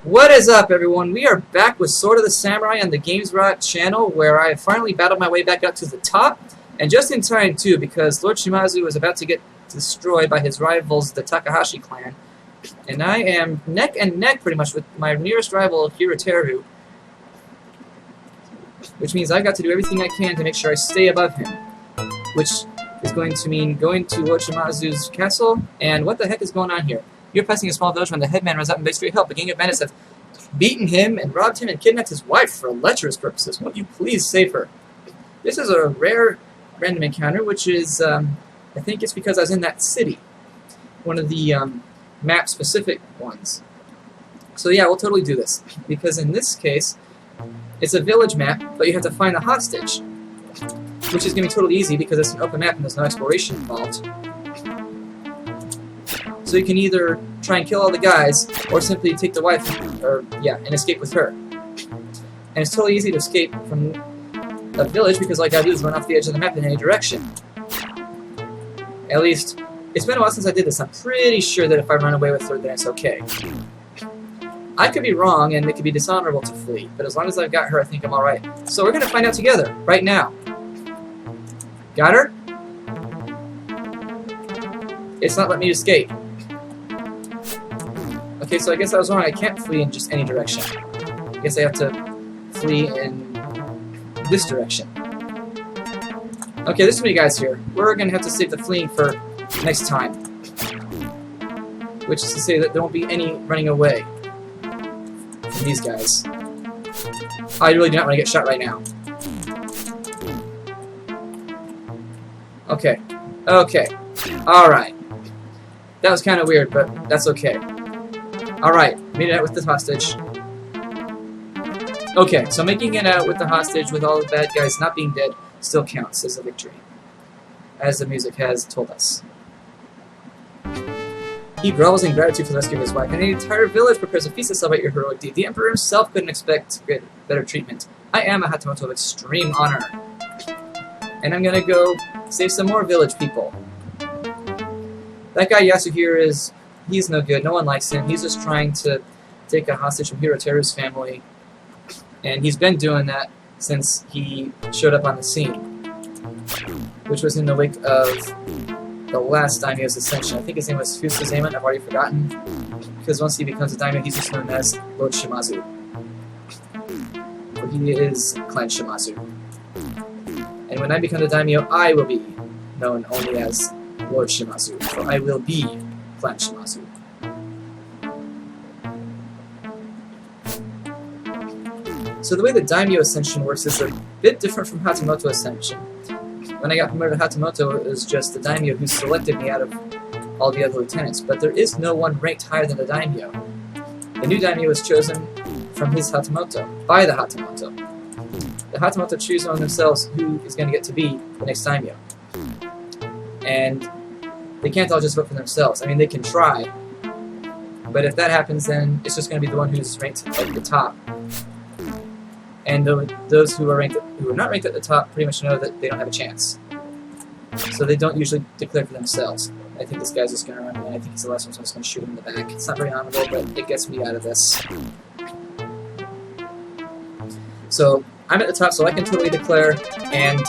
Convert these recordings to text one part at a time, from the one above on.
What is up, everyone? We are back with Sword of the Samurai on the Games Rot channel, where I have finally battled my way back up to the top, and just in time, too, because Lord Shimazu was about to get destroyed by his rivals, the Takahashi clan, and I am neck and neck, pretty much, with my nearest rival, Hiroteru, which means I've got to do everything I can to make sure I stay above him, which is going to mean going to Lord Shimazu's castle, and what the heck is going on here? You're passing a small village when the headman runs out and begs for your help. A gang of bandits have beaten him and robbed him and kidnapped his wife for lecherous purposes. Won't you please save her? This is a rare random encounter, which is, I think it's because I was in that city. One of the map-specific ones. So yeah, we'll totally do this. Because in this case, it's a village map, but you have to find the hostage. Which is going to be totally easy because it's an open map and there's no exploration involved. So you can either try and kill all the guys, or simply take the wife, and escape with her. And it's totally easy to escape from a village because all I gotta do is run off the edge of the map in any direction. At least, it's been a while since I did this. I'm pretty sure that if I run away with her, then it's okay. I could be wrong, and it could be dishonorable to flee, but as long as I've got her, I think I'm alright. So we're gonna find out together, right now. Got her? It's not letting me escape. Okay, so I guess I was wrong. I can't flee in just any direction. I guess I have to flee in this direction. Okay, there's too many guys here. We're going to have to save the fleeing for next time. Which is to say that there won't be any running away from these guys. I really do not want to get shot right now. Okay. Okay. Alright. That was kind of weird, but that's okay. Alright, made it out with the hostage. Okay, so making it out with the hostage with all the bad guys not being dead still counts as a victory, as the music has told us. He grovels in gratitude for the rescue of his wife, and the entire village prepares a feast to celebrate your heroic deed. The Emperor himself couldn't expect better treatment. I am a Hatamoto of extreme honor. And I'm gonna go save some more village people. That guy Yasuhiro he's no good, no one likes him. He's just trying to take a hostage from Hiroteru's family. And he's been doing that since he showed up on the scene. Which was in the wake of the last Daimyo's ascension. I think his name was Fusuzema, I've already forgotten. Because once he becomes a Daimyo, he's just known as Lord Shimazu. For he is Clan Shimazu. And when I become the Daimyo, I will be known only as Lord Shimazu. For I will be Clan Shimazu. So the way the Daimyo Ascension works is a bit different from Hatamoto Ascension. When I got promoted to Hatamoto, it was just the Daimyo who selected me out of all the other lieutenants, but there is no one ranked higher than the Daimyo. The new Daimyo was chosen from his Hatamoto, by the Hatamoto. The Hatamoto choose among themselves who is going to get to be the next Daimyo. And they can't all just vote for themselves. I mean, they can try, but if that happens, then it's just going to be the one who's ranked at the top. And those who are not ranked at the top pretty much know that they don't have a chance. So they don't usually declare for themselves. I think this guy's just going to run away. I think he's the last one, so I'm just going to shoot him in the back. It's not very honorable, but it gets me out of this. So I'm at the top, so I can totally declare, and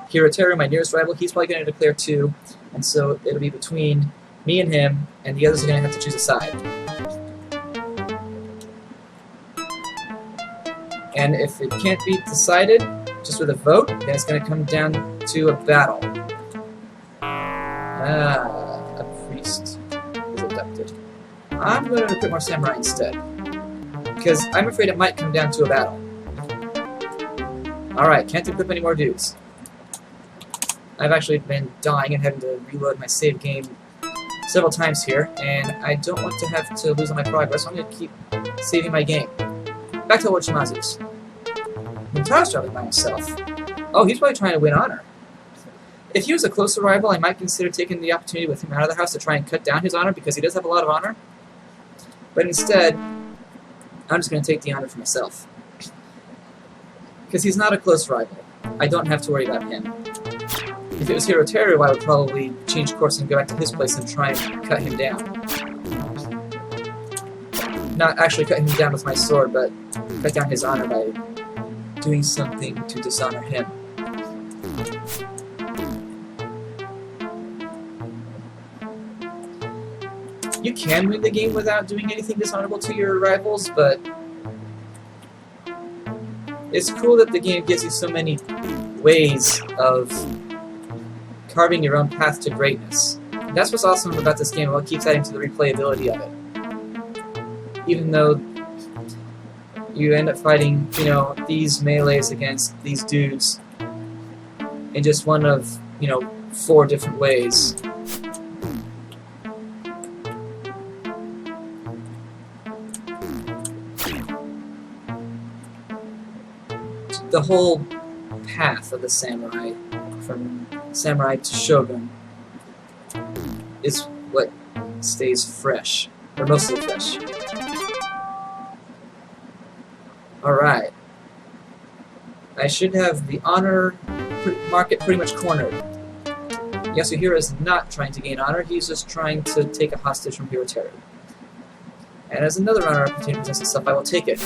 Hiroteru, my nearest rival, he's probably going to declare too, and so it'll be between me and him, and the others are going to have to choose a side. And if it can't be decided just with a vote, then it's going to come down to a battle. A priest is abducted. I'm going to recruit more samurai instead, because I'm afraid it might come down to a battle. Alright, can't equip any more dudes. I've actually been dying and having to reload my save game several times here, and I don't want to have to lose all my progress, so I'm going to keep saving my game. Back to Lord Shimazu's. Mutaro's traveling by himself. Oh, he's probably trying to win honor. If he was a closer rival, I might consider taking the opportunity with him out of the house to try and cut down his honor, because he does have a lot of honor. But instead, I'm just going to take the honor for myself. Because he's not a close rival. I don't have to worry about him. If it was Hiroteru, I would probably change course and go back to his place and try and cut him down. not actually cut him down with my sword, but cut down his honor by doing something to dishonor him. You can win the game without doing anything dishonorable to your rivals, but it's cool that the game gives you so many ways of carving your own path to greatness. And that's what's awesome about this game, what keeps adding to the replayability of it. Even though you end up fighting, you know, these melees against these dudes in just one of, you know, 4 different ways. The whole path of the samurai, from samurai to shogun, is what stays fresh, or mostly fresh. Alright. I should have the honor market pretty much cornered. Yasuhiro is not trying to gain honor, he's just trying to take a hostage from Hiroteru. And as another honor opportunity presents itself, I will take it.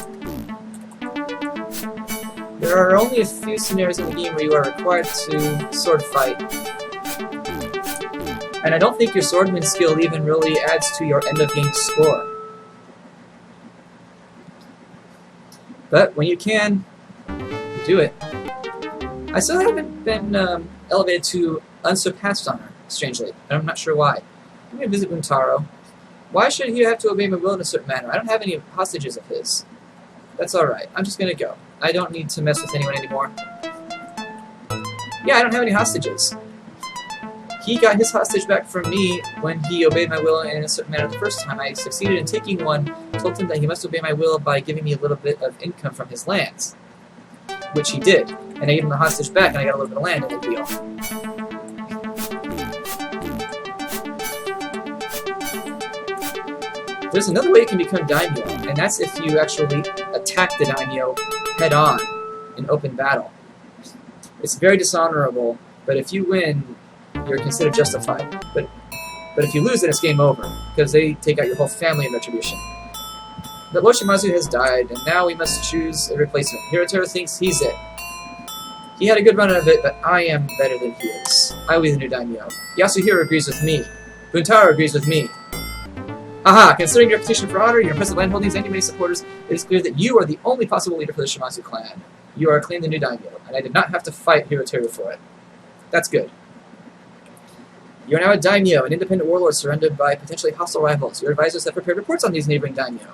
There are only a few scenarios in the game where you are required to sword fight. And I don't think your swordman skill even really adds to your end-of-game score. But when you can, do it. I still haven't been elevated to unsurpassed honor, strangely, and I'm not sure why. I'm going to visit Buntaro. Why should he have to obey my will in a certain manner? I don't have any hostages of his. That's alright. I'm just going to go. I don't need to mess with anyone anymore. Yeah, I don't have any hostages. He got his hostage back from me when he obeyed my will in a certain manner the first time. I succeeded in taking one, told him that he must obey my will by giving me a little bit of income from his lands. Which he did. And I gave him the hostage back and I got a little bit of land in the deal. There's another way you can become Daimyo, and that's if you actually attack the Daimyo head-on in open battle. It's very dishonorable, but if you win, you're considered justified. But if you lose, then it's game over, because they take out your whole family in retribution. But Lord Shimazu has died, and now we must choose a replacement. Hiroteru thinks he's it. He had a good run of it, but I am better than he is. I will be the new Daimyo. Yasuhiro agrees with me. Buntaro agrees with me. Aha! Considering your reputation for honor, your impressive landholdings, and your many supporters, it is clear that you are the only possible leader for the Shimazu clan. You are acclaimed the new Daimyo, and I did not have to fight Hiroteru for it. That's good. You are now a Daimyo, an independent warlord surrounded by potentially hostile rivals. Your advisors have prepared reports on these neighboring Daimyo.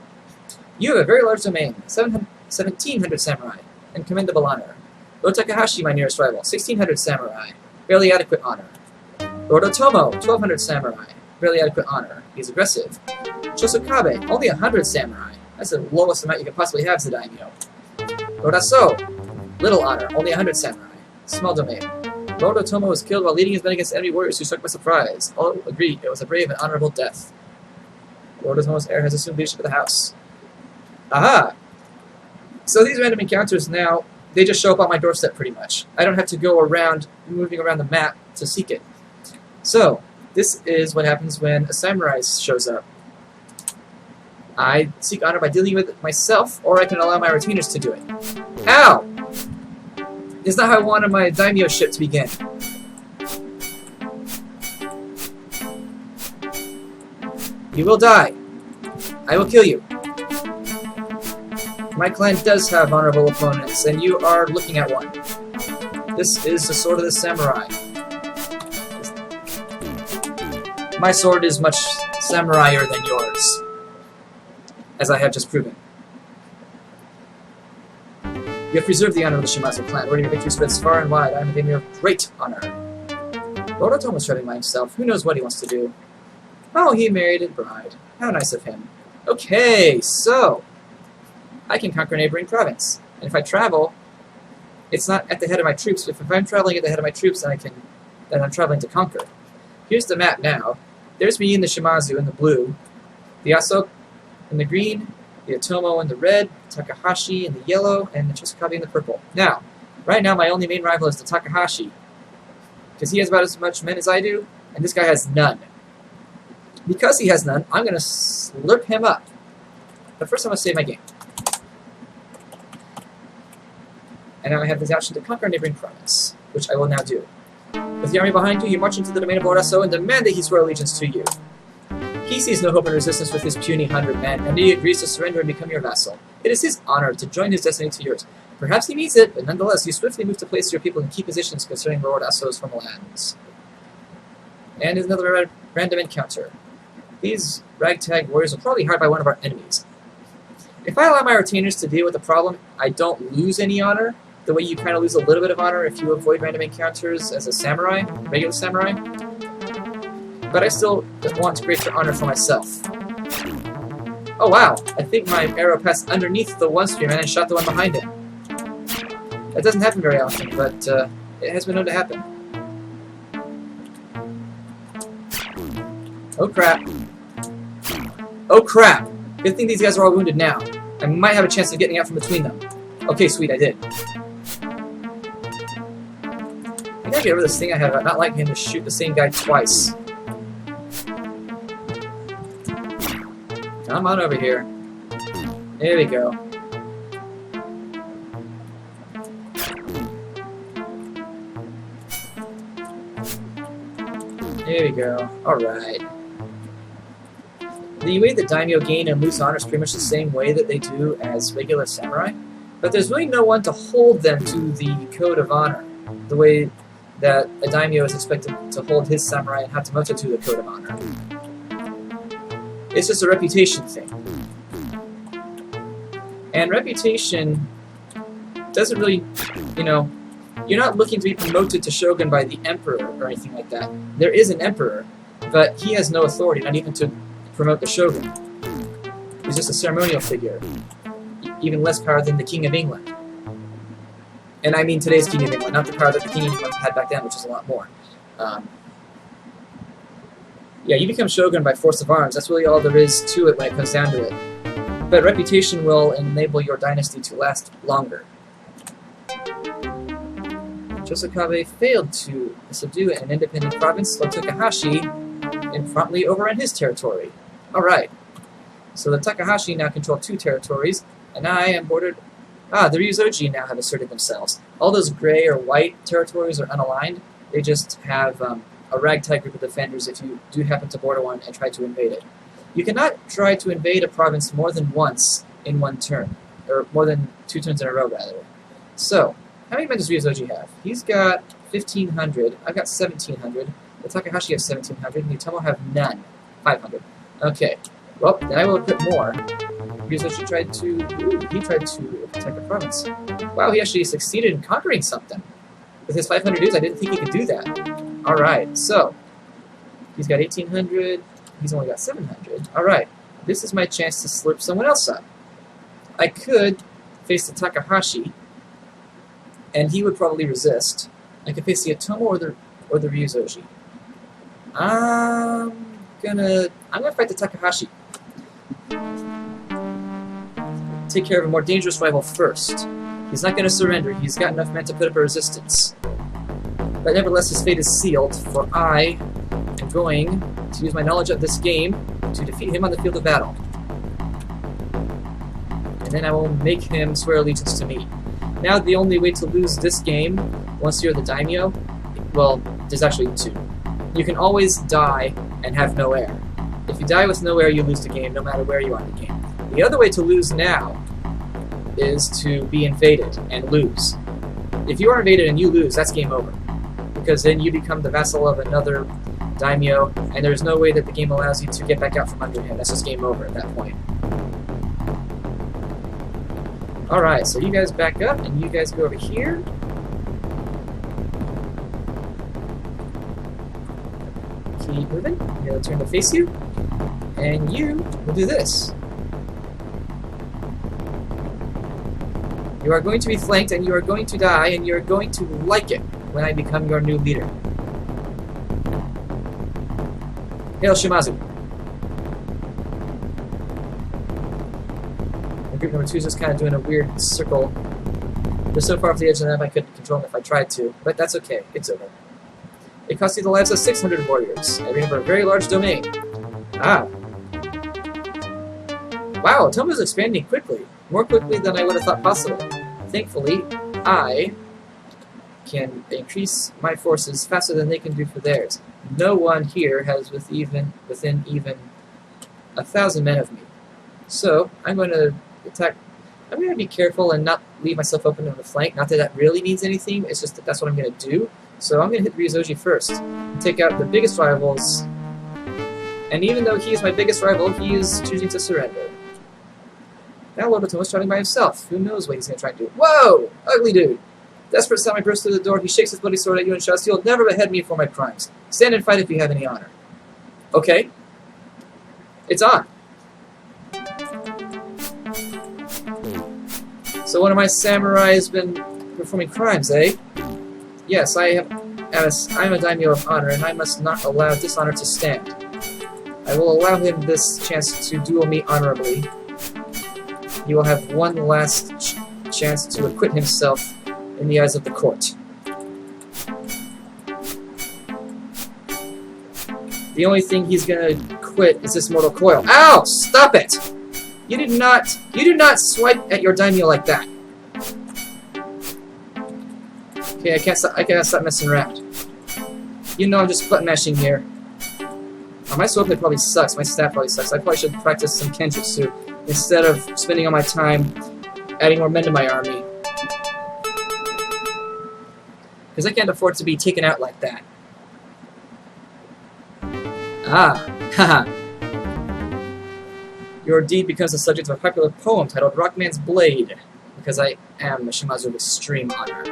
You have a very large domain, 1,700 samurai, and commendable honor. Lord Takahashi, my nearest rival, 1,600 samurai, barely adequate honor. Lord Otomo, 1,200 samurai, barely adequate honor. He's aggressive. Chosukabe, only 100 samurai. That's the lowest amount you could possibly have as a daimyo. Lord Aso, little honor, only 100 samurai. Small domain. Lord Otomo was killed while leading his men against enemy warriors who struck by surprise. All agree it was a brave and honorable death. Lord Otomo's heir has assumed leadership of the house. Aha! So these random encounters now, they just show up on my doorstep pretty much. I don't have to go around, moving around the map to seek it. So, this is what happens when a samurai shows up. I seek honor by dealing with it myself, or I can allow my retainers to do it. Ow! It's not how I wanted my daimyo ship to begin. You will die. I will kill you. My clan does have honorable opponents, and you are looking at one. This is the sword of the samurai. My sword is much samuraier than yours, as I have just proven. You have preserved the honor of the Shimazu clan. Word of your victory spreads far and wide. I am a daimyo of great honor. Lord Otomo is traveling by himself. Who knows what he wants to do? Oh, he married a bride. How nice of him. Okay, so I can conquer a neighboring province. And if I travel, it's not at the head of my troops. If I'm traveling at the head of my troops, then I'm traveling to conquer. Here's the map now. There's me in the Shimazu in the blue, the Aso in the green, the Otomo in the red, Takahashi in the yellow, and the Chosukabe in the purple. Now, right now my only main rival is the Takahashi, because he has about as much men as I do, and this guy has none. Because he has none, I'm going to slurp him up. But first I must save my game. And now I have the option to conquer a neighboring province, which I will now do. With the army behind you, you march into the domain of Lord Esso and demand that he swear allegiance to you. He sees no hope in resistance with his puny 100 men, and he agrees to surrender and become your vassal. It is his honor to join his destiny to yours. Perhaps he means it, but nonetheless, you swiftly move to place your people in key positions concerning Lord Esso's former lands. And another random encounter. These ragtag warriors are probably hired by one of our enemies. If I allow my retainers to deal with the problem, I don't lose any honor, the way you kind of lose a little bit of honor if you avoid random encounters as a samurai, regular samurai. But I still want greater honor for myself. Oh wow, I think my arrow passed underneath the one spearman and shot the one behind him. That doesn't happen very often, but it has been known to happen. Oh crap. Oh crap! Good thing these guys are all wounded now. I might have a chance of getting out from between them. Okay, sweet, I did. I gotta get rid of this thing I have about not liking him to shoot the same guy twice. Come on over here. There we go. There we go. Alright. The way that Daimyo gain and lose honor is pretty much the same way that they do as regular samurai, but there's really no one to hold them to the code of honor, the way that a Daimyo is expected to hold his samurai and Hatamoto to the code of honor. It's just a reputation thing. And reputation doesn't really, you know, you're not looking to be promoted to shogun by the emperor or anything like that. There is an emperor, but he has no authority, not even to promote the shogun. He's just a ceremonial figure. Even less power than the King of England. And I mean today's King of England, not the power that the King of England had back then, which is a lot more. Yeah, you become shogun by force of arms. That's really all there is to it when it comes down to it. But reputation will enable your dynasty to last longer. Josakabe failed to subdue an independent province, Lord Takahashi, and promptly overran his territory. Alright. So the Takahashi now control 2 territories, and I am bordered... Ah, the Ryuzoji now have asserted themselves. All those gray or white territories are unaligned. They just have a ragtag group of defenders if you do happen to border one and try to invade it. You cannot try to invade a province more than once in one turn. Or more than 2 turns in a row, rather. So, how many men does Ryuzoji have? He's got 1,500. I've got 1,700. The Takahashi has 1,700, and the Tomo have none. 500. Okay. Well, then I will equip more. Ryuzoji tried to... Ooh, he tried to protect the province. Wow, he actually succeeded in conquering something. With his 500 dudes, I didn't think he could do that. Alright, so... He's got 1,800. He's only got 700. Alright. This is my chance to slurp someone else up. I could face the Takahashi, and he would probably resist. I could face the Atomo or the Ryuzoji. I'm gonna fight the Takahashi. Take care of a more dangerous rival first. He's not gonna surrender. He's got enough men to put up a resistance. But nevertheless, his fate is sealed, for I am going to use my knowledge of this game to defeat him on the field of battle. And then I will make him swear allegiance to me. Now, the only way to lose this game, once you're the Daimyo, well, there's actually 2. You can always die and have no heir. If you die with no heir, you lose the game, no matter where you are in the game. The other way to lose now is to be invaded and lose. If you are invaded and you lose, that's game over. Because then you become the vassal of another Daimyo, and there's no way that the game allows you to get back out from under him. That's just game over at that point. Alright, so you guys back up, and you guys go over here. Keep moving. I'm going to turn to face you. And you will do this. You are going to be flanked, and you are going to die, and you are going to like it when I become your new leader. Hail Shimazu. And group number 2 is just kind of doing a weird circle. They're so far off the edge of the map I couldn't control them if I tried to, but that's okay. It's over. It cost you the lives of 600 warriors. I remember a very large domain. Ah. Wow, Tomo's expanding quickly. More quickly than I would have thought possible. Thankfully, I can increase my forces faster than they can do for theirs. No one here has within even 1,000 men of me. So, I'm going to attack. I'm going to be careful and not leave myself open on the flank. Not that that really means anything, it's just that that's what I'm going to do. So I'm going to hit Ryuzoji first. And take out the biggest rivals. And even though he is my biggest rival, he is choosing to surrender. Now Lord Otomo's fighting by himself. Who knows what he's going to try and do. Whoa! Ugly dude! Desperate Sammy bursts through the door. He shakes his bloody sword at you and shouts, "You'll never behead me for my crimes. Stand and fight if you have any honor." Okay. It's on. So one of my samurai has been performing crimes, eh? Yes, I am a daimyo of honor, and I must not allow dishonor to stand. I will allow him this chance to duel me honorably. He will have one last chance to acquit himself in the eyes of the court. The only thing he's gonna quit is this mortal coil. Ow! Stop it! You do not swipe at your daimyo like that. Okay, I can't stop messing around. You know I'm just button mashing here. Oh, my swordplay probably sucks. My staff probably sucks. I probably should practice some kenjutsu instead of spending all my time adding more men to my army. Because I can't afford to be taken out like that. Ah, haha. Your deed becomes the subject of a popular poem titled Rockman's Blade, because I am a Shimazu of extreme honor.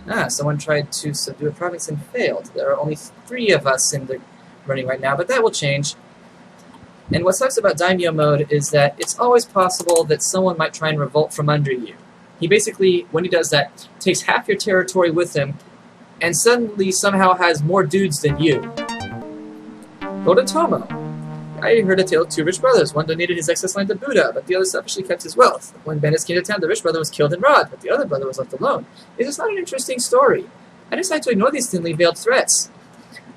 Ah, someone tried to subdue a province and failed. There are only 3 of us in the running right now, but that will change. And what sucks about Daimyo mode is that it's always possible that someone might try and revolt from under you. He basically, when he does that, takes half your territory with him, and suddenly somehow has more dudes than you. Go to Tomo. I heard a tale of 2 rich brothers. One donated his excess land to Buddha, but the other selfishly kept his wealth. When bandits came to town, the rich brother was killed and robbed, but the other brother was left alone. Is this not an interesting story? I decided to ignore these thinly veiled threats.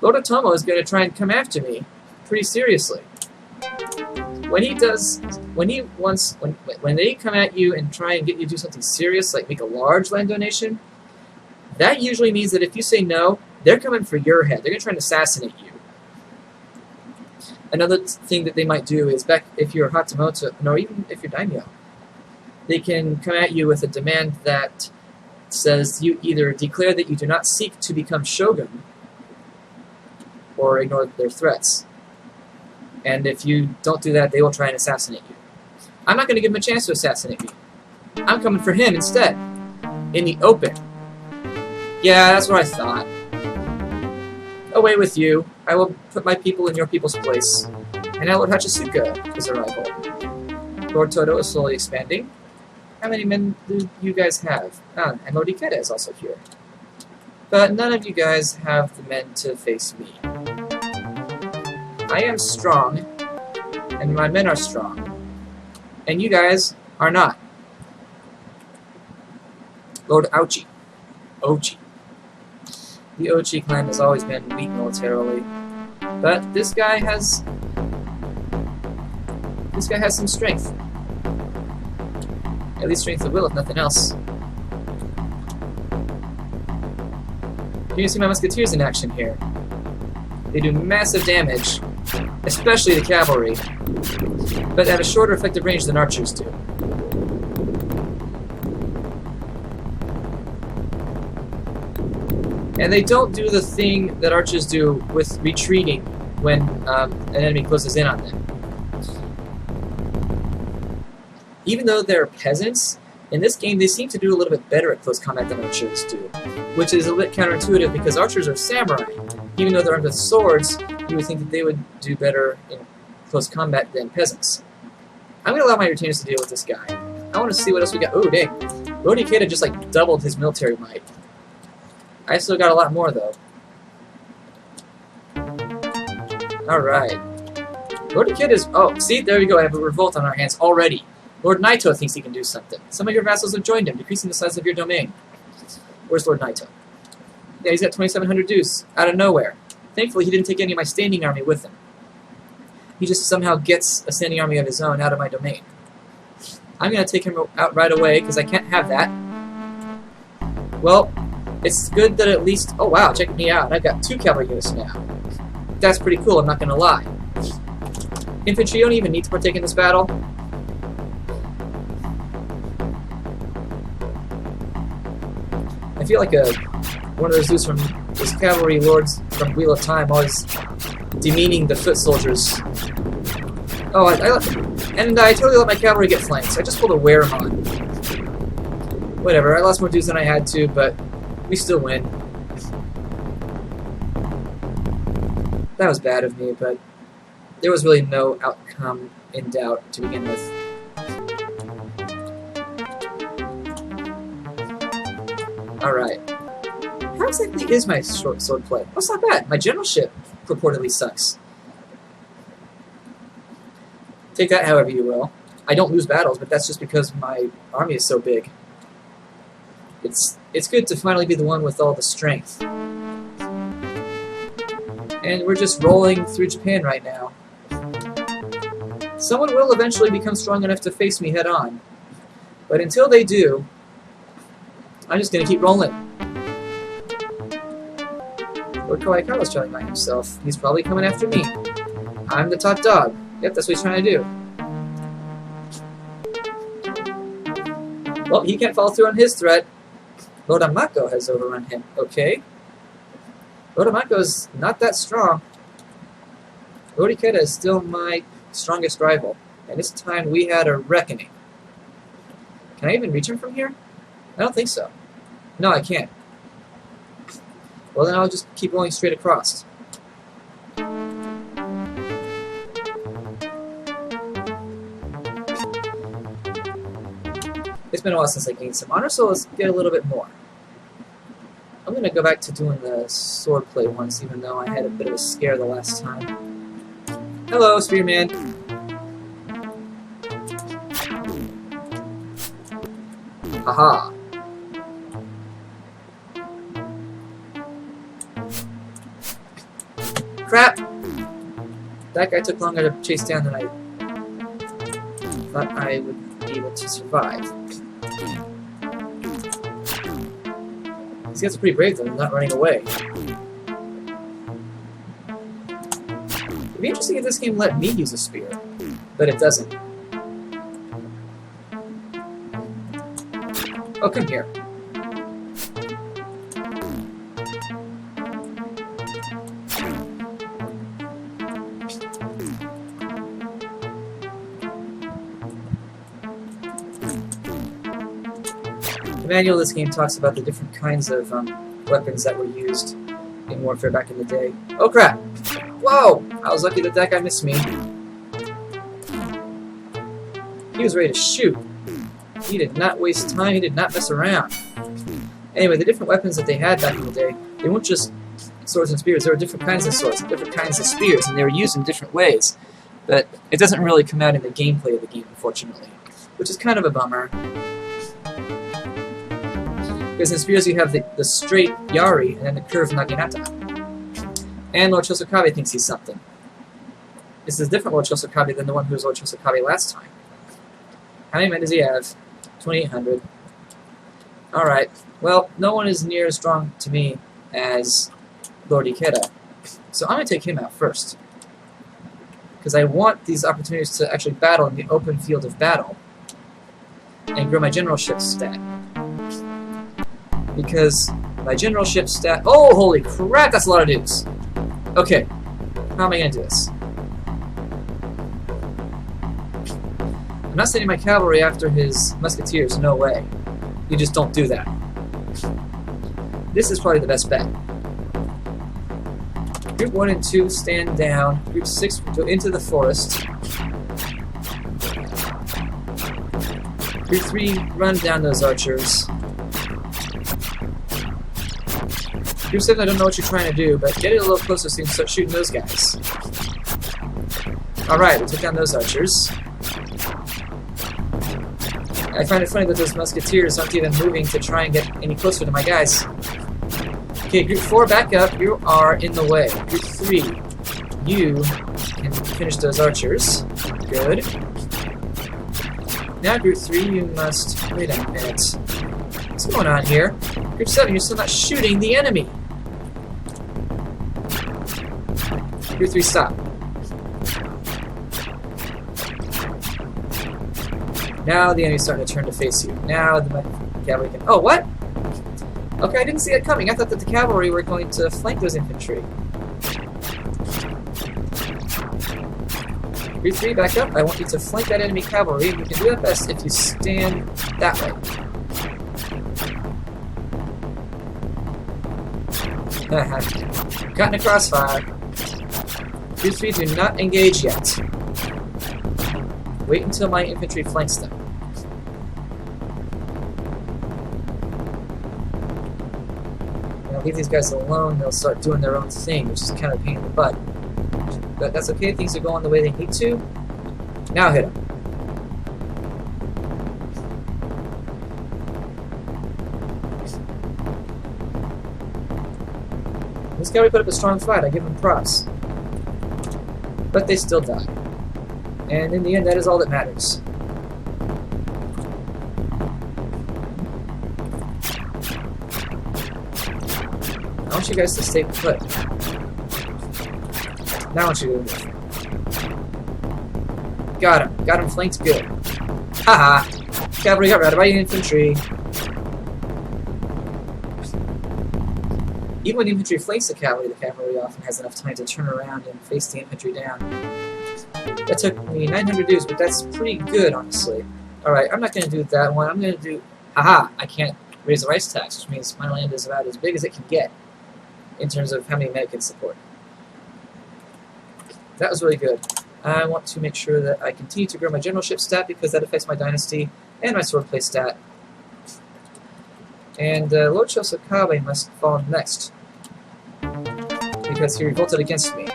Lord Otomo is going to try and come after me pretty seriously. When they come at you and try and get you to do something serious, like make a large land donation, that usually means that if you say no, they're coming for your head. They're going to try and assassinate you. Another thing that they might do is, if you're Hatamoto, no, even if you're Daimyo, they can come at you with a demand that says you either declare that you do not seek to become shogun, or ignore their threats. And if you don't do that, they will try and assassinate you. I'm not going to give him a chance to assassinate me. I'm coming for him instead. In the open. Yeah, that's what I thought. Away with you. I will put my people in your people's place. And now Lord Hachisuka is a rival. Lord Todo is slowly expanding. How many men do you guys have? Ah, and Lord Ikeda is also here. But none of you guys have the men to face me. I am strong, and my men are strong. And you guys are not. Lord Ouchi. Ochi. The Ochi clan has always been weak militarily, but this guy has some strength. At least strength of will, if nothing else. You can see my musketeers in action here. They do massive damage, especially the cavalry, but at a shorter effective range than archers do. And they don't do the thing that archers do with retreating when an enemy closes in on them. Even though they're peasants, in this game they seem to do a little bit better at close combat than archers do, which is a bit counterintuitive because archers are samurai. Even though they're armed with swords, you would think that they would do better in close combat than peasants. I'm going to allow my retainers to deal with this guy. I want to see what else we got. Oh, dang. Lord Ikeda just like doubled his military might. I still got a lot more, though. Alright. Lord Ikeda is... Oh, see? There we go. I have a revolt on our hands already. Lord Naito thinks he can do something. Some of your vassals have joined him, decreasing the size of your domain. Where's Lord Naito? Yeah, he's got 2,700 dues. Out of nowhere. Thankfully, he didn't take any of my standing army with him. he just somehow gets a standing army of his own out of my domain. I'm going to take him out right away, because I can't have that. Well, it's good that at least... Oh wow, check me out. I've got 2 cavalry units now. That's pretty cool, I'm not going to lie. Infantry, you don't even need to partake in this battle. I feel like one of those dudes from those cavalry lords from Wheel of Time, always demeaning the foot soldiers. Oh, I totally let my cavalry get flanked, so I just pulled a Wehrmann. Whatever, I lost more dudes than I had to, but we still win. That was bad of me, but there was really no outcome in doubt to begin with. Alright. How exactly is my short sword play? Well, it's not bad. My generalship purportedly sucks. Take that however you will. I don't lose battles, but that's just because my army is so big. It's good to finally be the one with all the strength. And we're just rolling through Japan right now. Someone will eventually become strong enough to face me head on. But until they do, I'm just gonna keep rolling. Lord Kawakawa's trying by himself. He's probably coming after me. I'm the top dog. Yep, that's what he's trying to do. Well, he can't follow through on his threat. Lord Amako has overrun him. Okay. Lord Amako's not that strong. Lord Ikeda is still my strongest rival. And this time we had a reckoning. Can I even reach him from here? I don't think so. No, I can't. Well, then I'll just keep going straight across. It's been a while since I gained some honor, so let's get a little bit more. I'm going to go back to doing the sword play once, even though I had a bit of a scare the last time. Hello, Spearman. Haha. Crap! That guy took longer to chase down than I thought I would be able to survive. These guys are pretty brave though, they're not running away. It'd be interesting if this game let me use a spear, but it doesn't. Oh, come here. The manual of this game talks about the different kinds of weapons that were used in warfare back in the day. Oh crap! Whoa! I was lucky that that guy missed me. He was ready to shoot. He did not waste time, he did not mess around. Anyway, the different weapons that they had back in the day, they weren't just swords and spears, there were different kinds of swords and different kinds of spears, and they were used in different ways. But it doesn't really come out in the gameplay of the game, unfortunately. Which is kind of a bummer. Because in spears you have the straight Yari and then the curved Naginata. And Lord Chosokabe thinks he's something. This is a different Lord Chosokabe than the one who was Lord Chosokabe last time. How many men does he have? 2,800. Alright. Well, no one is near as strong to me as Lord Ikeda. So I'm going to take him out first. Because I want these opportunities to actually battle in the open field of battle. And grow my generalship stat. Because my generalship stat... Oh, holy crap, that's a lot of dudes. Okay, how am I going to do this? I'm not sending my cavalry after his musketeers, no way. You just don't do that. This is probably the best bet. Group 1 and 2 stand down. Group 6 go into the forest. Group 3 run down those archers. Group 7, I don't know what you're trying to do, but get it a little closer so you can start shooting those guys. Alright, we took down those archers. I find it funny that those musketeers aren't even moving to try and get any closer to my guys. Okay, Group 4, back up. You are in the way. Group 3, you can finish those archers. Good. Now, Group 3, you must... Wait a minute. What's going on here? Group 7, you're still not shooting the enemy! Group 3, stop. Now the enemy's starting to turn to face you. Now the cavalry can... Oh, what? Okay, I didn't see that coming. I thought that the cavalry were going to flank those infantry. Group 3, back up. I want you to flank that enemy cavalry. You can do that best if you stand that way. Got in a crossfire. Group 3, do not engage yet. Wait until my infantry flanks them. Now leave these guys alone, they'll start doing their own thing, which is kind of a pain in the butt. But that's okay, things are going the way they need to. Now hit them. This guy put up a strong fight, I give him props. But they still die. And in the end, that is all that matters. I want you guys to stay put. Now I want you to move. Got him. Got him flanked good. Haha! Cavalry got routed by infantry. Even when the infantry flanks the cavalry often has enough time to turn around and face the infantry down. That took me 900 dudes, but that's pretty good, honestly. Alright, I'm not going to do that one. I'm going to do... Haha! I can't raise the rice tax, which means my land is about as big as it can get in terms of how many men it can support. That was really good. I want to make sure that I continue to grow my generalship stat because that affects my dynasty and my swordplay stat. And Lord Chosokabe must fall next because he revolted against me.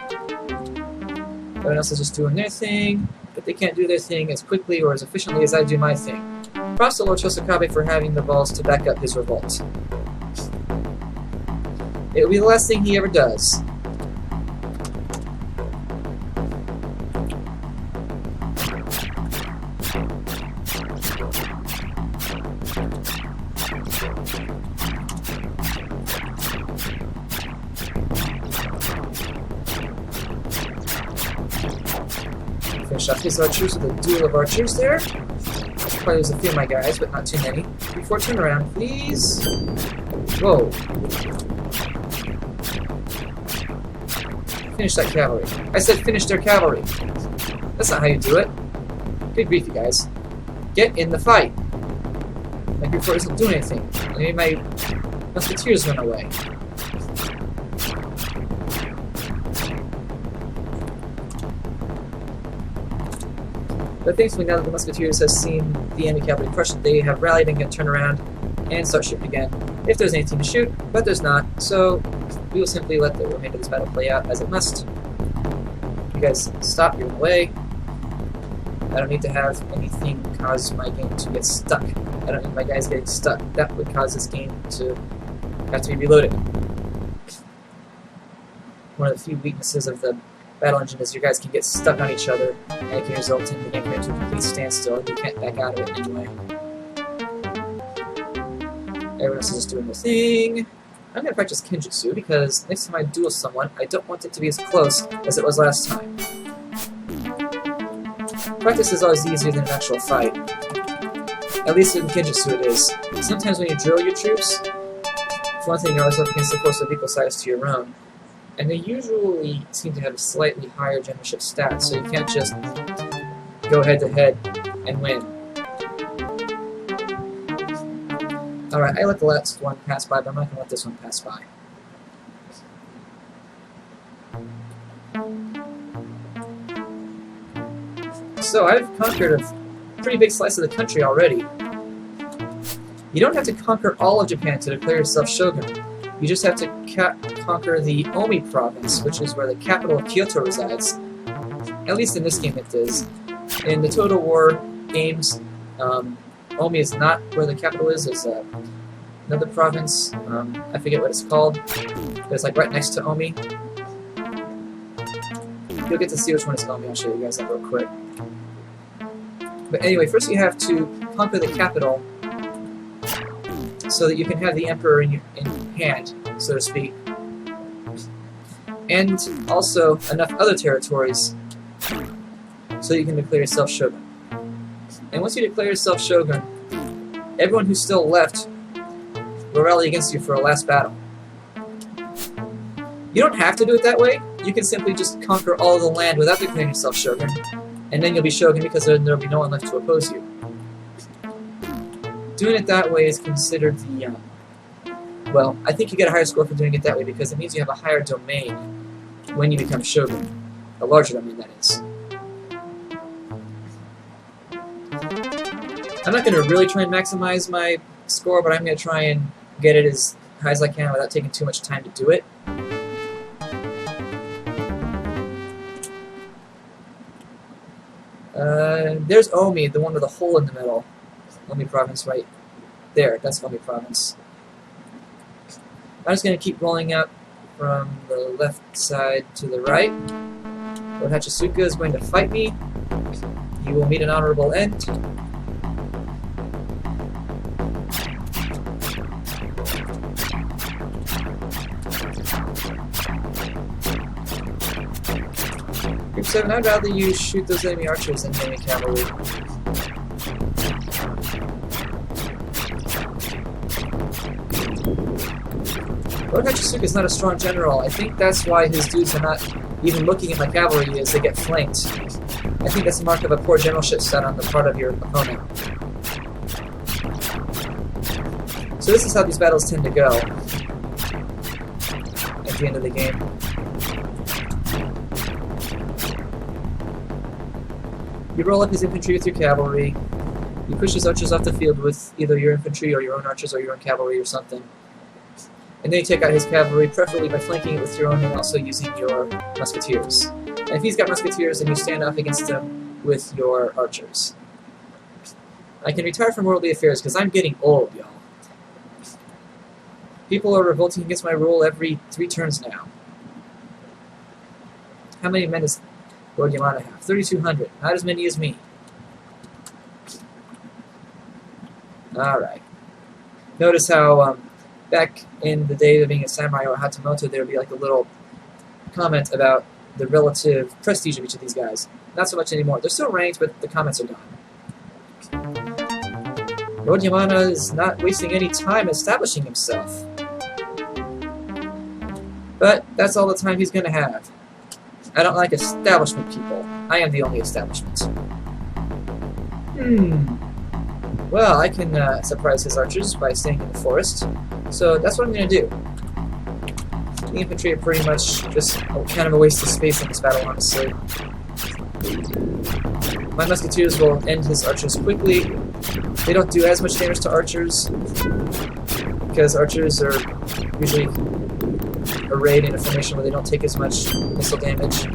Everyone else is just doing their thing, but they can't do their thing as quickly or as efficiently as I do my thing. Props to Lord Chosokabe for having the balls to back up his revolt. It will be the last thing he ever does. Finish off his archers with a duel of archers there. Probably lose a few of my guys, but not too many. Before turnaround, please. Whoa. Finish that cavalry. I said finish their cavalry. That's not how you do it. Good grief, you guys. Get in the fight. My group 4 isn't doing anything. I made my musketeers run away. But thankfully, now that the musketeers have seen the enemy cavalry crushed, they have rallied and can turn around and start shooting again. If there's anything to shoot, but there's not, so we will simply let the remainder of this battle play out as it must. You guys stop, you're in the way. I don't need to have anything cause my game to get stuck. I don't need my guys getting stuck. That would cause this game to have to be reloaded. One of the few weaknesses of the battle engine is you guys can get stuck on each other, and it can result in the game coming to a complete standstill, and you can't back out of it anyway. Everyone else is just doing their thing. I'm going to practice Kenjutsu, because next time I duel someone, I don't want it to be as close as it was last time. Practice is always easier than an actual fight. At least in Kenjutsu it is. Sometimes when you drill your troops, for one thing, you're always up against a force of equal size to your own. And they usually seem to have a slightly higher generalship stat, so you can't just go head-to-head and win. Alright, I let the last one pass by, but I'm not going to let this one pass by. So, I've conquered a pretty big slice of the country already. You don't have to conquer all of Japan to declare yourself shogun. You just have to conquer the Omi province, which is where the capital of KYOTO resides. At least in this game it is. In the Total War games, Omi is not where the capital is. It's another province. I forget what it's called. But it's like right next to Omi. You'll get to see which one is Omi. I'll show you guys that real quick. But anyway, first you have to conquer the capital so that you can have the Emperor in hand, so to speak. And also enough other territories so you can declare yourself Shogun. And once you declare yourself Shogun, everyone who's still left will rally against you for a last battle. You don't have to do it that way. You can simply just conquer all of the land without declaring yourself Shogun, and then you'll be Shogun because there'll be no one left to oppose you. Doing it that way is considered the, well, I think you get a higher score for doing it that way because it means you have a higher domain when you become Shogun. A larger domain, that is. I'm not going to really try and maximize my score, but I'm going to try and get it as high as I can without taking too much time to do it. There's Omi, the one with the hole in the middle. Omi province right there. That's Omi province. I'm just going to keep rolling up from the left side to the right. Lord Hachisuka is going to fight me. You will meet an honorable end. Group 7, I'd rather you shoot those enemy archers than enemy cavalry. Lord Hachisuka is not a strong general. I think that's why his dudes are not even looking at my cavalry as they get flanked. I think that's a mark of a poor generalship set on the part of your opponent. So this is how these battles tend to go at the end of the game. You roll up his infantry with your cavalry. You push his archers off the field with either your infantry or your own archers or your own cavalry or something. And then you take out his cavalry, preferably by flanking it with your own and also using your musketeers. And if he's got musketeers, then you stand up against him with your archers. I can retire from worldly affairs because I'm getting old, y'all. People are revolting against my rule every 3 turns now. How many men does Lord Yamada have? 3,200. Not as many as me. Alright. Notice how, back in the day of being a samurai or Hatamoto, there would be like a little comment about the relative prestige of each of these guys. Not so much anymore. They're still ranked, but the comments are gone. Lord Yamada is not wasting any time establishing himself. But that's all the time he's going to have. I don't like establishment people. I am the only establishment. Well, I can surprise his archers by staying in the forest. So that's what I'm going to do. The infantry are pretty much just kind of a waste of space in this battle, honestly. My musketeers will end his archers quickly. They don't do as much damage to archers, because archers are usually arrayed in a formation where they don't take as much missile damage.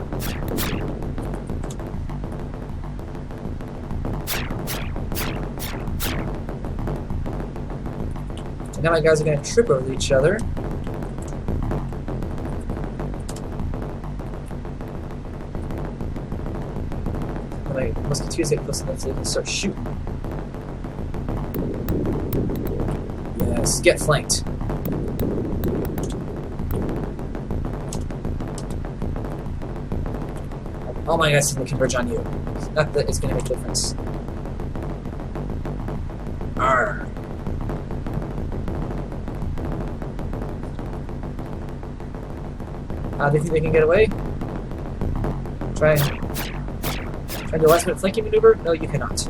And now my guys are going to trip over each other. My musketeers get close enough so they can start shooting. Yes, get flanked. All my guys can converge on you. Not that it's going to make a difference. Arrgh. Do you think they can get away? Try and do a last minute flanking maneuver? No, you cannot.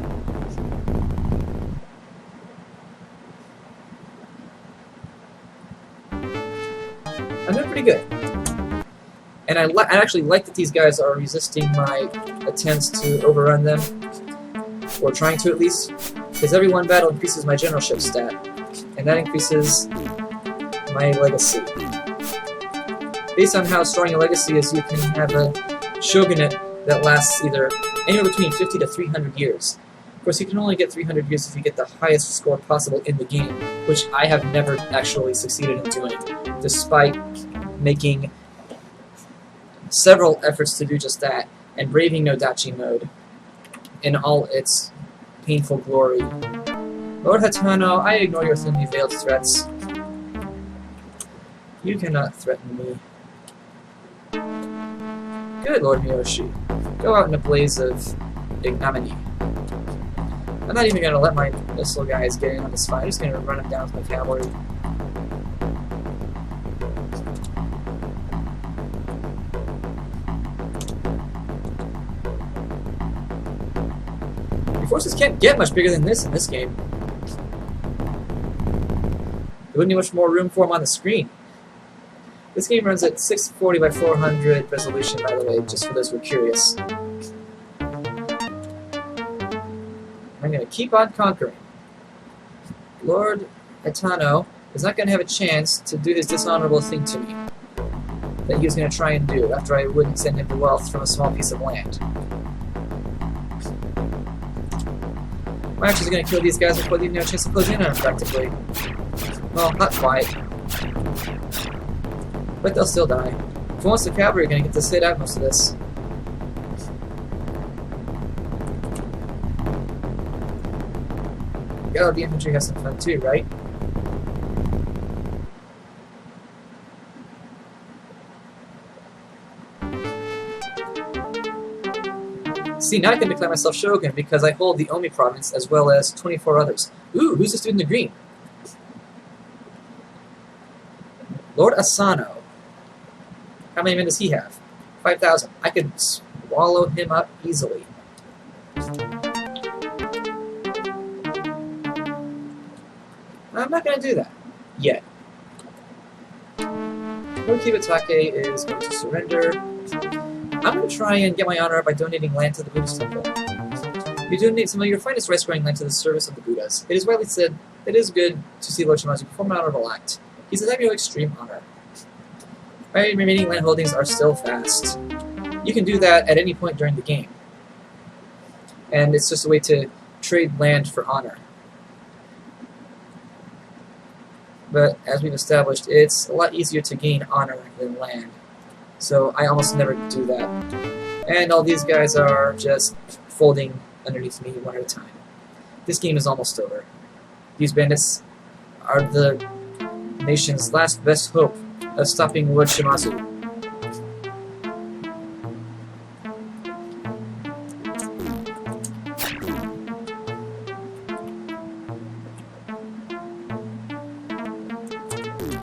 I'm doing pretty good. And I actually like that these guys are resisting my attempts to overrun them, or trying to at least, because every one battle increases my generalship stat, and that increases my legacy. Based on how strong your legacy is, you can have a shogunate that lasts either anywhere between 50 to 300 years. Of course, you can only get 300 years if you get the highest score possible in the game, which I have never actually succeeded in doing, despite making several efforts to do just that, and braving no Dachi mode in all its painful glory. Lord Hatano, I ignore your thinly veiled threats. You cannot threaten me. Good, Lord Miyoshi. Go out in a blaze of ignominy. I'm not even gonna let my missile guys get in on this fight. I'm just gonna run them down with my cavalry. Your forces can't get much bigger than this in this game. There wouldn't be much more room for them on the screen. This game runs at 640 by 400 resolution, by the way, just for those who are curious. I'm going to keep on conquering. Lord Etano is not going to have a chance to do this dishonorable thing to me that he was going to try and do after I wouldn't send him the wealth from a small piece of land. My actions are going to kill these guys before they even have a chance to close in on them, practically. Well, not quite. But they'll still die. If he wants the cavalry, you're going to get to sit out most of this. Yeah, the infantry has some fun too, right? See, now I can declare myself Shogun because I hold the Omi province as well as 24 others. Ooh, who's the student in green? Lord Asano. How many men does he have? 5,000. I could swallow him up easily. I'm not going to do that. Yet. Lord Kibatake is going to surrender. I'm going to try and get my honor up by donating land to the Buddhist temple. You donate some of your finest rice-growing land to the service of the Buddhas. It is widely said that it is good to see Lord Shimazu perform an honorable act. He's a Daimyo extreme honor. My remaining land holdings are still vast. You can do that at any point during the game. And it's just a way to trade land for honor. But as we've established, it's a lot easier to gain honor than land. So I almost never do that. And all these guys are just folding underneath me one at a time. This game is almost over. These bandits are the nation's last best hope of stopping Lord Shimazu.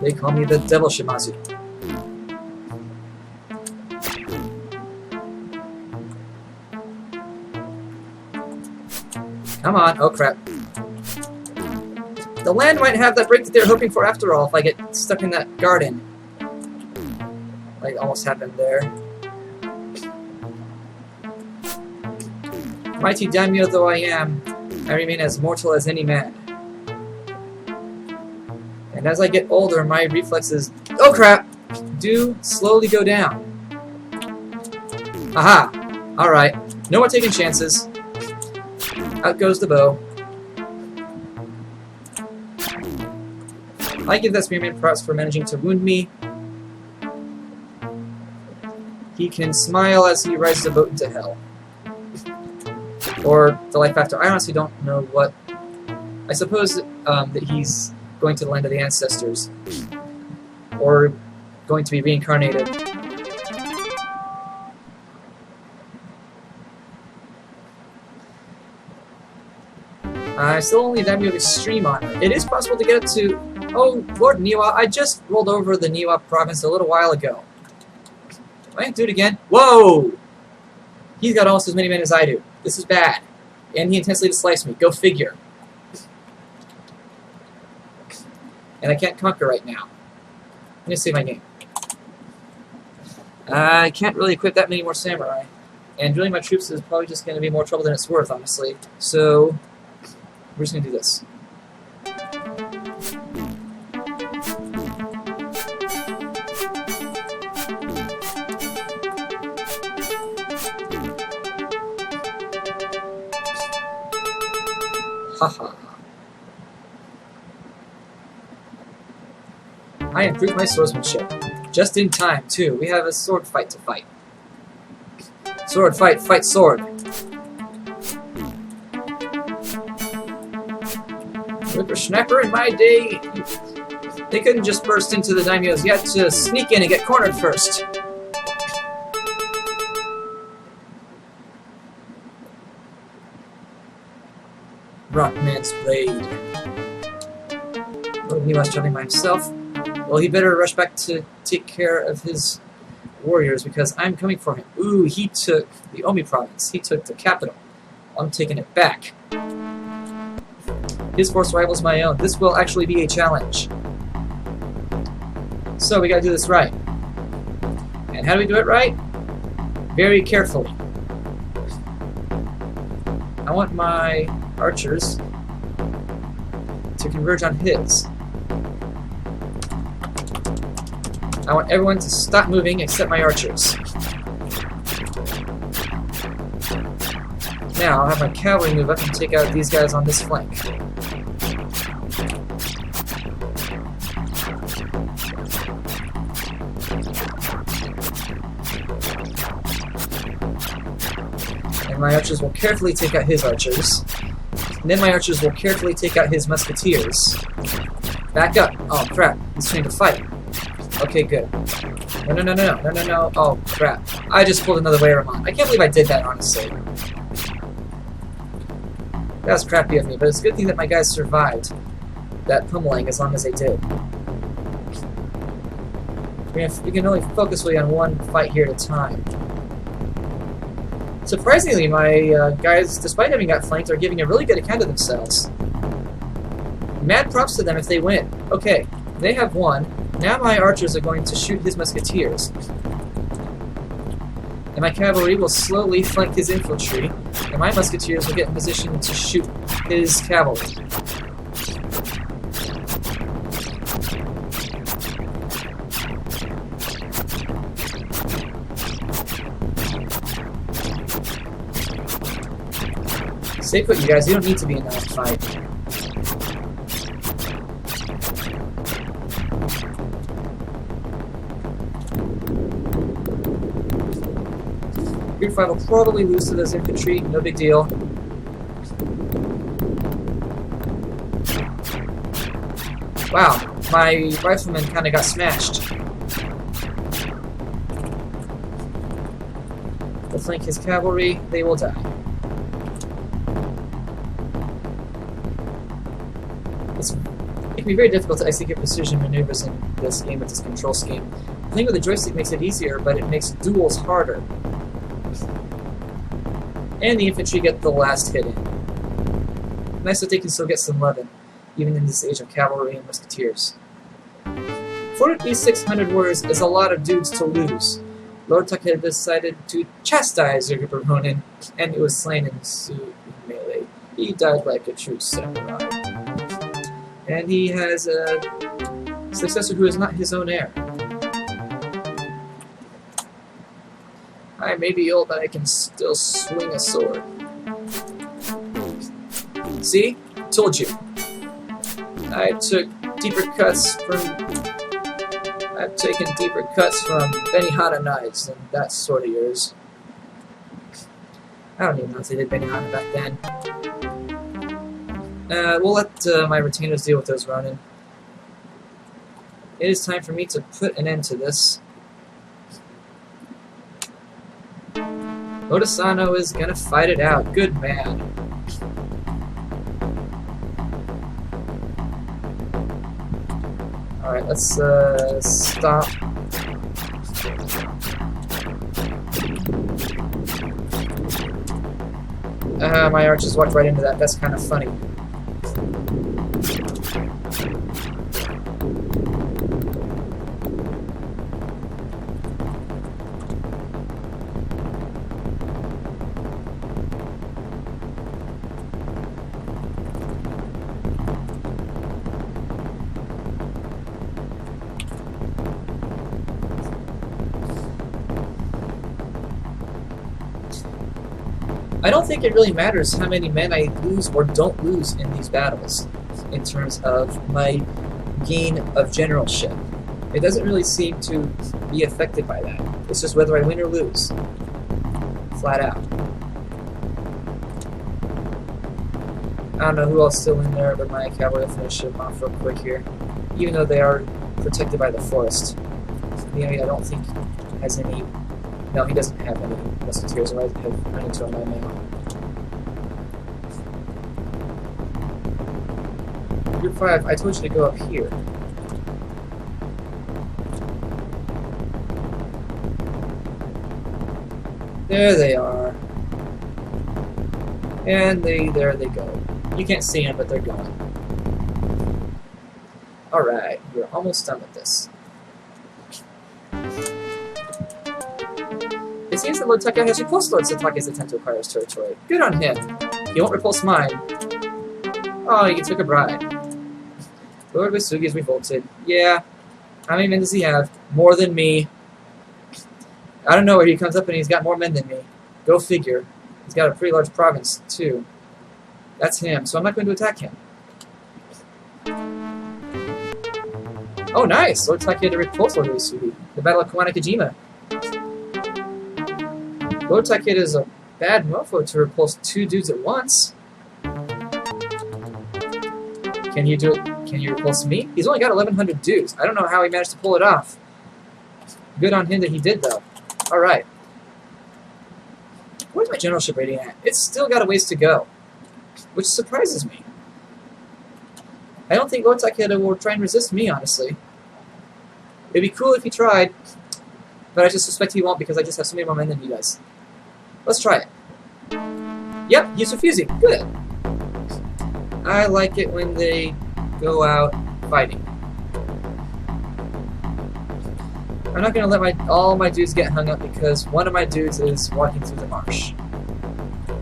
They call me the Devil Shimazu. Come on, oh crap. The land might have that break that they're hoping for after all if I get stuck in that garden. Like almost happened there. Mighty Daimyo though I am, I remain as mortal as any man. And as I get older, my reflexes, oh crap, do slowly go down. Aha! Alright, no more taking chances. Out goes the bow. I give that spearman props for managing to wound me. He can smile as he rides the boat into hell. Or the life after. I honestly don't know what... I suppose that he's going to the land of the ancestors. Or going to be reincarnated. I still only Daimyo of Extreme Honor. It is possible to get it to... Oh, Lord Niwa, I just rolled over the Niwa province a little while ago. Am I gonna do it again? Whoa! He's got almost as many men as I do. This is bad. And he intends to slice me. Go figure. And I can't conquer right now. I'm gonna save my game. I can't really equip that many more samurai. And drilling my troops is probably just gonna be more trouble than it's worth, honestly. So... we're just going to do this. Haha. I improved my swordsmanship. Just in time, too. We have a sword fight to fight. Sword fight, fight sword. Whippersnapper in my day, they couldn't just burst into the daimyos. You had to sneak in and get cornered first. Rockman's blade. Oh, he was traveling by himself. Well, he better rush back to take care of his warriors because I'm coming for him. Ooh, he took the Omi province. He took the capital. I'm taking it back. His force rivals my own. This will actually be a challenge. So we gotta do this right. And how do we do it right? Very carefully. I want my archers to converge on his. I want everyone to stop moving except my archers. Now I'll have my cavalry move up and take out these guys on this flank. And my archers will carefully take out his archers. And then my archers will carefully take out his musketeers. Back up. Oh crap, he's trying to fight. Okay, good. No. Oh, crap. I just pulled another Weiramon. I can't believe I did that, honestly. That was crappy of me, but it's a good thing that my guys survived that pummeling as long as they did. We can only focus really on one fight here at a time. Surprisingly, my guys, despite having got flanked, are giving a really good account of themselves. Mad props to them if they win. Okay, they have won. Now my archers are going to shoot his musketeers. And my cavalry will slowly flank his infantry, and my musketeers will get in position to shoot his cavalry. Stay put, you guys. You don't need to be in that fight. Group 5 will probably lose to those infantry, no big deal. Wow, my riflemen kind of got smashed. They'll flank his cavalry, they will die. It can be very difficult to execute precision maneuvers in this game with this control scheme. Playing with the joystick makes it easier, but it makes duels harder. And the infantry get the last hit in. Nice that they can still get some love in, even in this age of cavalry and musketeers. 4,600 warriors is a lot of dudes to lose. Lord Takeda decided to chastise your group of Ronin, and it was slain in melee. He died like a true samurai. And he has a successor who is not his own heir. I may be old, but I can still swing a sword. See? Told you. I took deeper cuts from... I've taken deeper cuts from Benihana knives than that sword of yours. I don't even know if they did Benihana back then. We'll let my retainers deal with those Ronin. It is time for me to put an end to this. Otasano is gonna fight it out. Good man. Alright, let's stop. My archers walked right into that. That's kind of funny. I don't think it really matters how many men I lose or don't lose in these battles in terms of my gain of generalship. It doesn't really seem to be affected by that. It's just whether I win or lose. Flat out. I don't know who else is still in there, but my cavalry will finish them off real quick here. Even though they are protected by the forest. The enemy I don't think has any... No, he doesn't have any musketeers, or I have run into him right now. Group 5, I told you to go up here. There they are. And there they go. You can't see them, but they're going. Alright, we're almost done with this. It seems that Lord Takeda has repulsed Lord Satake's attempt to acquire his territory. Good on him. He won't repulse mine. Oh, he took a bribe. Lord Wisugi is revolted. Yeah. How many men does he have? More than me. I don't know where he comes up and he's got more men than me. Go figure. He's got a pretty large province, too. That's him, so I'm not going to attack him. Oh, nice! Lord Takeda repulsed Lord Wisugi. The Battle of Kawanakajima. Lord Takeda is a bad mofo to repulse 2 dudes at once. Can you do it? Can you repulse me? He's only got 1,100 dudes. I don't know how he managed to pull it off. Good on him that he did, though. Alright. Where's my generalship rating at? It's still got a ways to go. Which surprises me. I don't think Lord Takeda will try and resist me, honestly. It'd be cool if he tried, but I just suspect he won't because I just have so many more men than he does. Let's try it. Yep, he's refusing. Good. I like it when they go out fighting. I'm not going to let all my dudes get hung up because one of my dudes is walking through the marsh.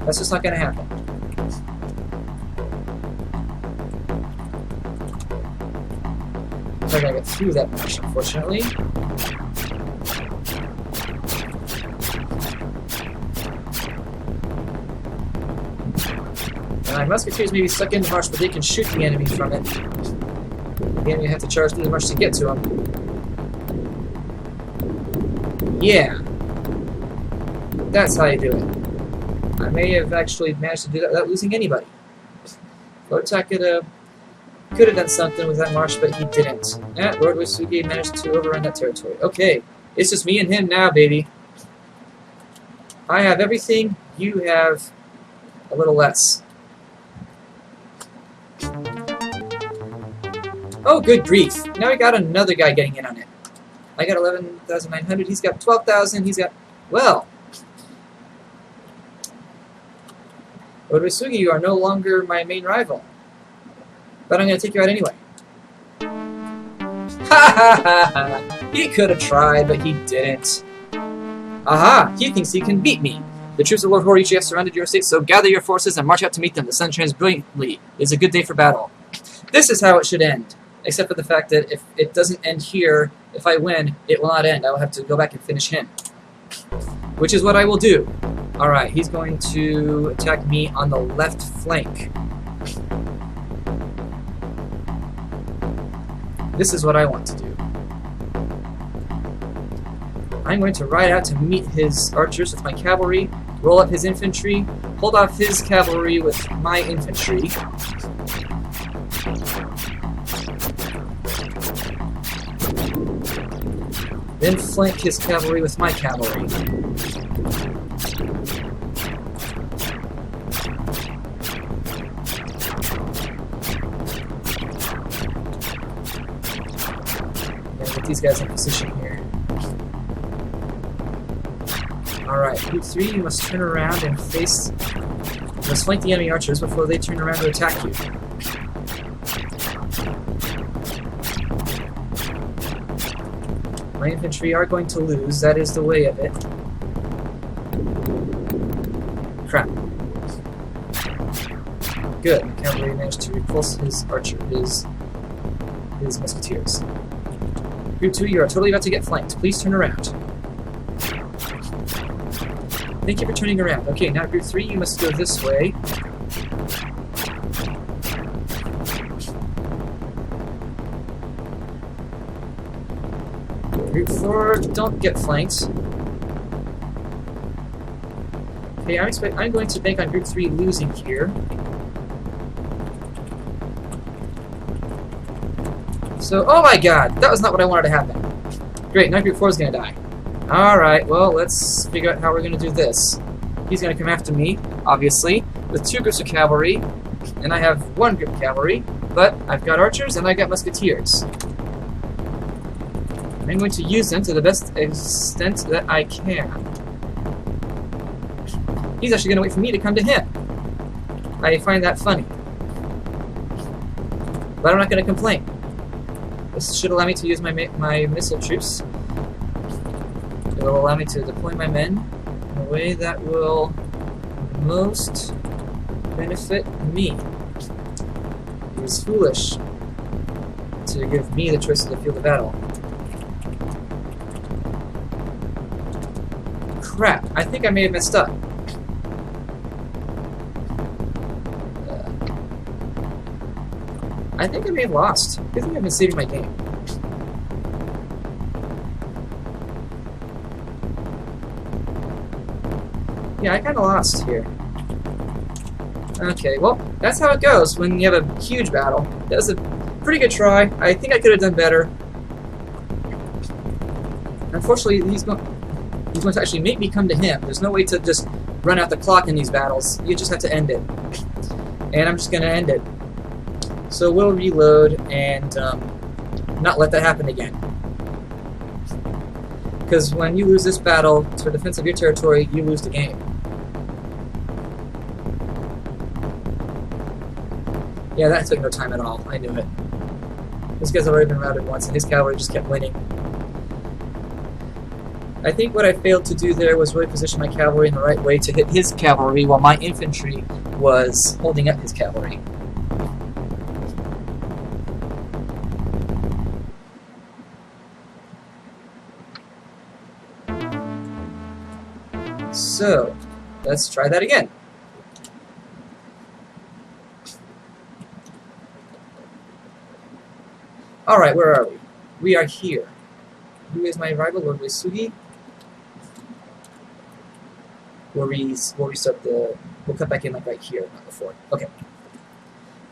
That's just not going to happen. I'm not going to get through that marsh, unfortunately. And my musketeers may be stuck in the marsh, but they can shoot the enemy from it. The enemy have to charge through the marsh to get to them. Yeah. That's how you do it. I may have actually managed to do that without losing anybody. Lord Takeda could have done something with that marsh, but he didn't. Yeah, Lord Wisugi managed to overrun that territory. Okay, it's just me and him now, baby. I have everything, you have a little less. Oh, good grief. Now we got another guy getting in on it. I got 11,900, he's got 12,000, he's got... Well... Lord Wisugi, you are no longer my main rival. But I'm going to take you out anyway. Ha ha ha ha! He could have tried, but he didn't. Aha! He thinks he can beat me. The troops of Lord Horiichi have surrounded your state, so gather your forces and march out to meet them. The sun shines brilliantly. It's a good day for battle. This is how it should end. Except for the fact that if it doesn't end here, if I win, it will not end. I will have to go back and finish him. Which is what I will do. Alright, he's going to attack me on the left flank. This is what I want to do. I'm going to ride out to meet his archers with my cavalry, roll up his infantry, hold off his cavalry with my infantry. Then flank his cavalry with my cavalry. These guys in position here. Alright, Group 3, you must turn around and face... You must flank the enemy archers before they turn around to attack you. My infantry are going to lose, that is the way of it. Crap. Good, the cavalry managed to repulse his his musketeers. Group 2, you are totally about to get flanked. Please turn around. Thank you for turning around. Okay, now Group 3, you must go this way. Group 4, don't get flanked. Okay, I'm going to bank on Group 3 losing here. So, oh my god, that was not what I wanted to happen. Great, now Group 4 is going to die. Alright, well, let's figure out how we're going to do this. He's going to come after me, obviously, with 2 groups of cavalry, and I have 1 group of cavalry, but I've got archers and I've got musketeers. I'm going to use them to the best extent that I can. He's actually going to wait for me to come to him. I find that funny. But I'm not going to complain. This should allow me to use my missile troops. It will allow me to deploy my men in a way that will most benefit me. It is foolish to give me the choice of the field of battle. Crap, I think I may have messed up. I think I may have lost. I think I've been saving my game. Yeah, I kind of lost here. Okay, well, that's how it goes when you have a huge battle. That was a pretty good try. I think I could have done better. Unfortunately, he's going to actually make me come to him. There's no way to just run out the clock in these battles. You just have to end it. And I'm just going to end it. So we'll reload and not let that happen again. Because when you lose this battle for defense of your territory, you lose the game. Yeah, that took no time at all. I knew it. This guy's already been routed once, and his cavalry just kept winning. I think what I failed to do there was really position my cavalry in the right way to hit his cavalry, while my infantry was holding up his cavalry. So, let's try that again. Alright, where are we? We are here. Who is my rival? Lord Uesugi? We'll restart the... We'll cut back in like right here, not before. Okay.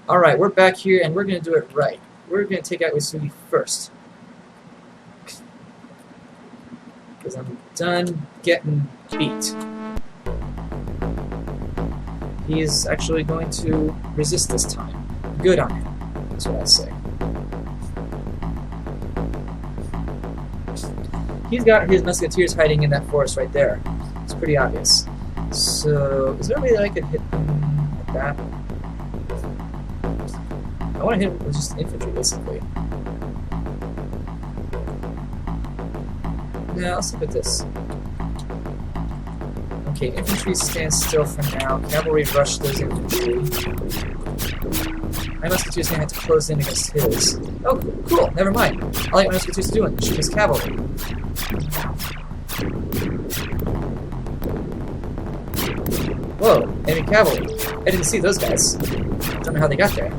Alright, we're back here and we're going to do it right. We're going to take out Uesugi first. Because I'm done getting beat. He's actually going to resist this time. Good on him, that's what I say. He's got his musketeers hiding in that forest right there. It's pretty obvious. So, is there a way that I could hit him like that? I want to hit him with just infantry, basically. Yeah, let's look at this. Okay, infantry stands still for now. Cavalry rush those infantry. My musketeers gonna have to close in against his. Oh, cool, never mind. I like my musketeers doing. Shoot his cavalry. Whoa, enemy cavalry. I didn't see those guys. Don't know how they got there.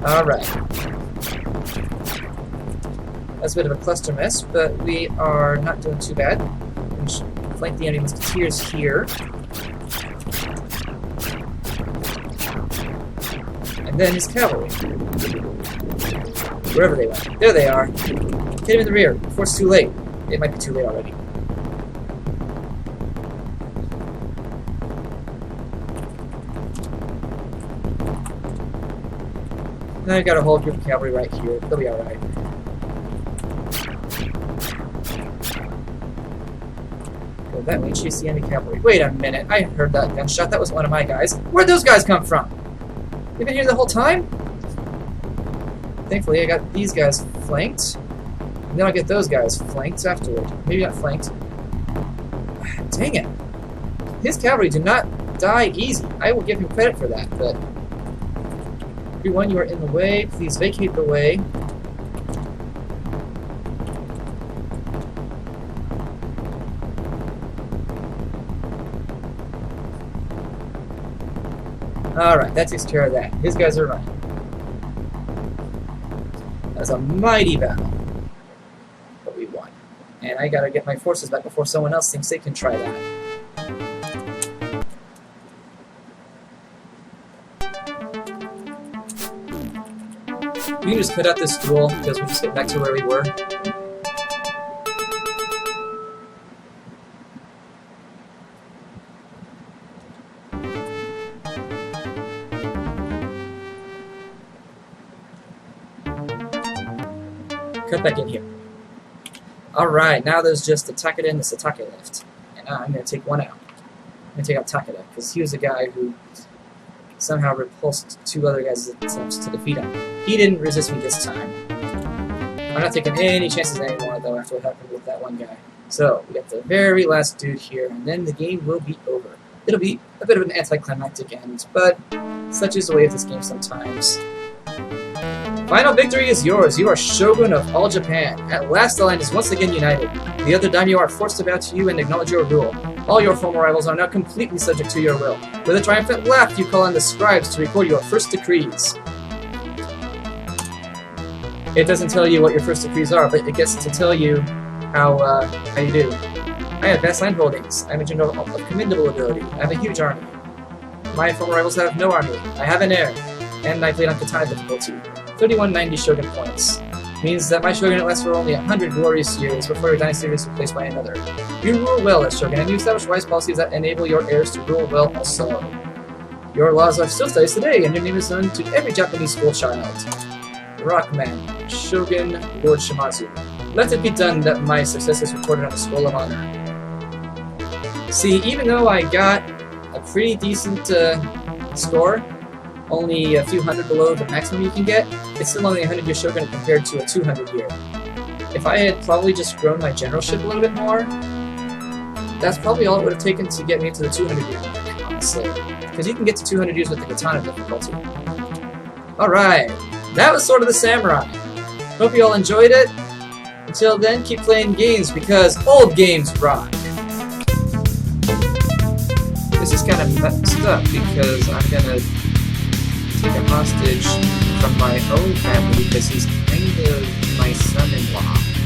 Alright. That's a bit of a cluster mess, but we are not doing too bad. We should flank the enemy musketeers here. And then his cavalry. Wherever they went. There they are. Hit him in the rear before it's too late. It might be too late already. Now I've got a whole group of cavalry right here. They'll be alright. Go that way, chase the enemy cavalry. Wait a minute, I heard that gunshot. That was one of my guys. Where'd those guys come from? They've been here the whole time? Thankfully, I got these guys flanked. And then I'll get those guys flanked afterward. Maybe not flanked. Dang it. His cavalry did not die easy. I will give him credit for that, but... Everyone, you are in the way. Please vacate the way. Alright, that takes care of that. His guys are running. That was a mighty battle. But we won. And I gotta get my forces back before someone else thinks they can try that. We can just cut out this duel because we'll just get back to where we were. Cut back in here. Alright, now there's just the Takeda and the Satake left. And I'm going to take one out. I'm going to take out Takeda, because he was the guy who somehow repulsed two other guys' attempts to defeat him. He didn't resist me this time. I'm not taking any chances anymore, though, after what happened with that one guy. So, we got the very last dude here, and then the game will be over. It'll be a bit of an anticlimactic end, but such is the way of this game sometimes. Final victory is yours. You are Shogun of all Japan. At last the land is once again united. The other Daimyo are forced to bow to you and acknowledge your rule. All your former rivals are now completely subject to your will. With a triumphant laugh, you call on the scribes to record your first decrees. It doesn't tell you what your first decrees are, but it gets to tell you how you do. I have vast land holdings. I am a general of commendable ability. I have a huge army. My former rivals have no army. I have an heir. And I played on katana difficulty. 3190 Shogun points. Means that my Shogunate lasts for only 100 glorious years before your dynasty is replaced by another. You rule well as Shogun, and you establish wise policies that enable your heirs to rule well also. Your laws are still studied today, and your name is known to every Japanese school child. Rockman, Shogun, Lord Shimazu. Let it be done that my success is recorded on the Scroll of Honor. See, even though I got a pretty decent score, only a few hundred below the maximum you can get, it's still only a 100-year Shogunate compared to a 200-year. If I had probably just grown my generalship a little bit more, that's probably all it would have taken to get me to the 200-year mark, honestly. Because you can get to 200 years with the katana difficulty. Alright, that was Sword of the Samurai. Hope you all enjoyed it. Until then, keep playing games, because old games rock. This is kind of messed up, because I'm gonna take a hostage from my own family because he's kind of my son-in-law.